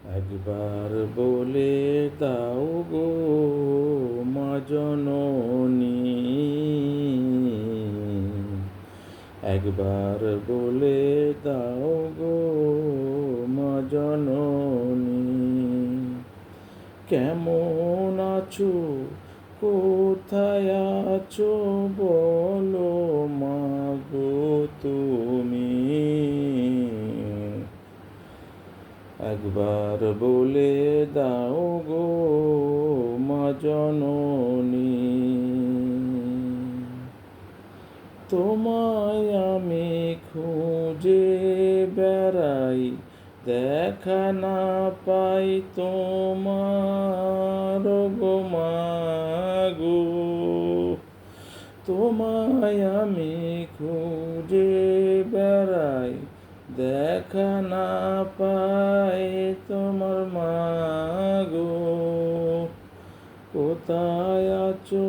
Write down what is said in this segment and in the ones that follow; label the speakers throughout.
Speaker 1: একবার বলে দাও গো মা জননী, একবার বলে দাও গো মা জননী, কেমন আছো, কোথায় আছো বলো মা গো তুমি। একবার বলে দাও গো মা জননী, তোমায় আমি খুঁজে বেড়াই, দেখা না পাই তোমার গো মা গো। তোমায় আমি খুঁজে বেড়াই, দেখা না পাই তোমার মা গো। কোথায় আছো,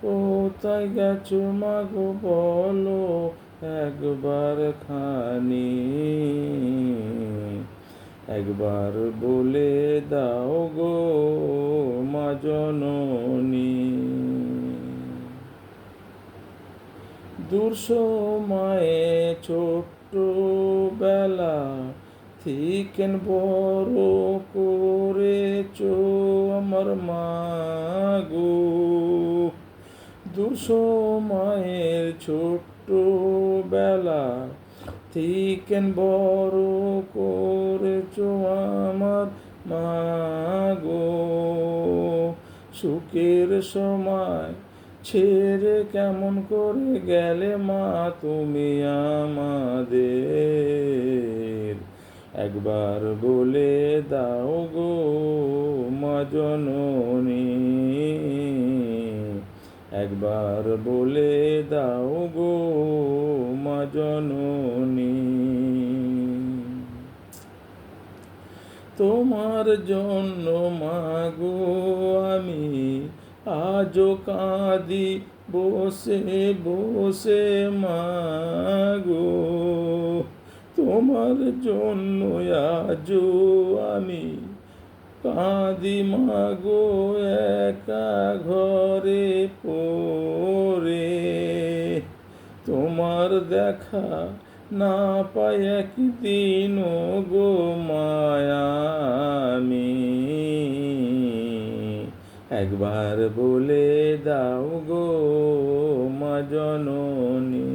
Speaker 1: কোথায় গেছো মা গো বলো একবার খানি। একবার বলে দাও গো মা জননী, দূর সময়ে ছোট্ট বেলা থেকেন বড় করেছো আমার মা গো। দূর সময়ের ছোট্ট বেলা থেকেন বড় করেছো আমার মা গো। সুখের সময় ছেড়ে কেমন করে গেলে মা তুমি আমাদের। একবার বলে দাও গো মা জননী, একবার বলে দাও গো মা জননী। তোমার জন্য মা গো আমি আজও কাঁদি বসে বসে মা গো। তোমার জন্য আজও আমি কাঁদি মা গো একা ঘরে পড়ে। তোমার দেখা না পাই একদিন গো মায়া আমি। একবার বলে দাও গো মা জননী,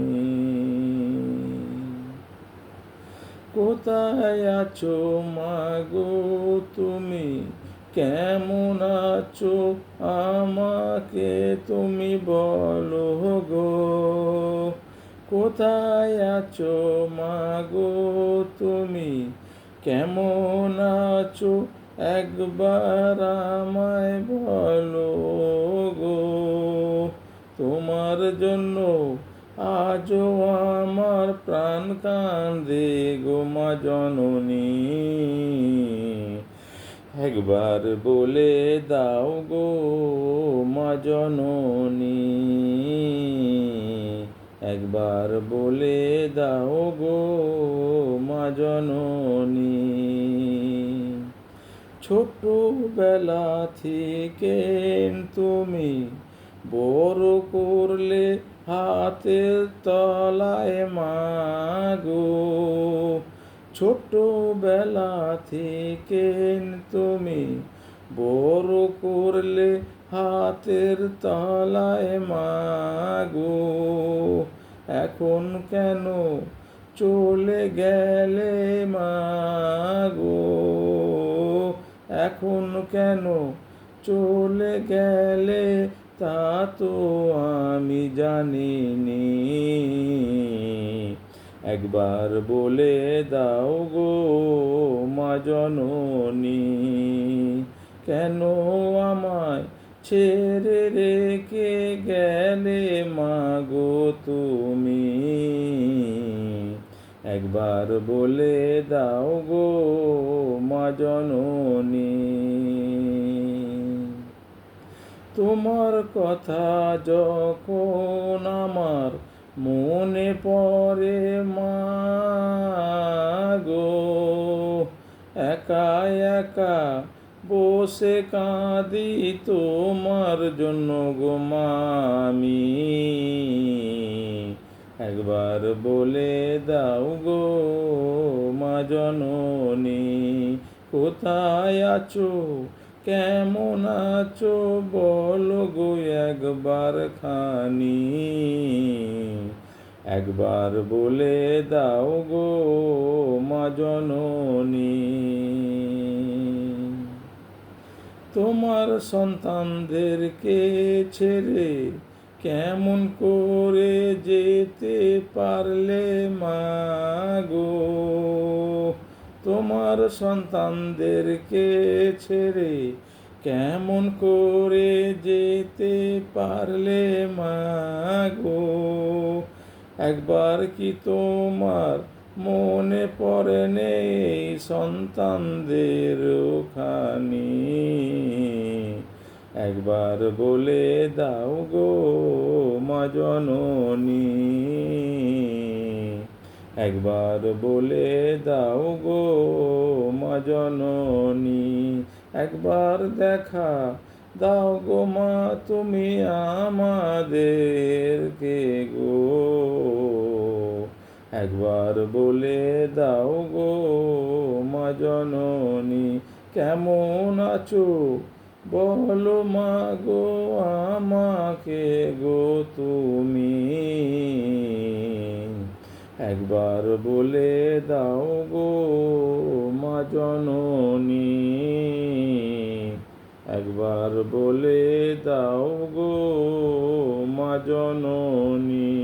Speaker 1: কোথায় আছো মা গো তুমি, কেমন আছো আমাকে তুমি বলো গো। কোথায় আছো মা গো তুমি, কেমন আছো একবার আমায় বলো গো। তোমার জন্য আজও আমার প্রাণ কান্দে গো মা জননী। একবার বলে দাও গো মা জননী, একবার বলে দাও গো মা জননী। ছোট্টবেলা থেকে তুমি বড় করলে হাতের তলায় মা গো। ছোট্টবেলা থেকে তুমি বড় করলে হাতের তলায় মা গো। এখন কেন চলে গেলে মা গো, এখন কেন চলে গেলে তা তো আমি জানিনি। একবার বলে দাও গো মা জননী, কেন আমায় ছেড়ে রেখে গেলে মা গো তুমি। একবার বলে দাও গো মা জননী, তোমার কথা যখন আমার মনে পড়ে মা গো, একা একা বসে কাঁদি তোমার জন্য গো মা আমি। একবার বলে দাও গো মা জননী, কোথায় আছো, কেমন আছো, বলো গো একবার খানি। একবার বলে দাও গো মা জননী। তোমার সন্তানদেরকে ছেড়ে কেমন করে যেতে পারলে মা গো। তোমার সন্তানদেরকে ছেড়ে কেমন করে যেতে পারলে মা গো। একবার কি তোমার মনে পড়ে নেই সন্তানদের খানি। একবার বলে দাও গো মা জননী। একবার বলে দাও গো মা জননী। একবার দেখা দাও গো মা তুমি আমাদেরকে গো। একবার বলে দাও গো মা জননী, কেমন আছো বলো মা গো আমাকে গো তুমি। একবার বলে দাও গো মা জননী। একবার বলে দাও গো মা জননী।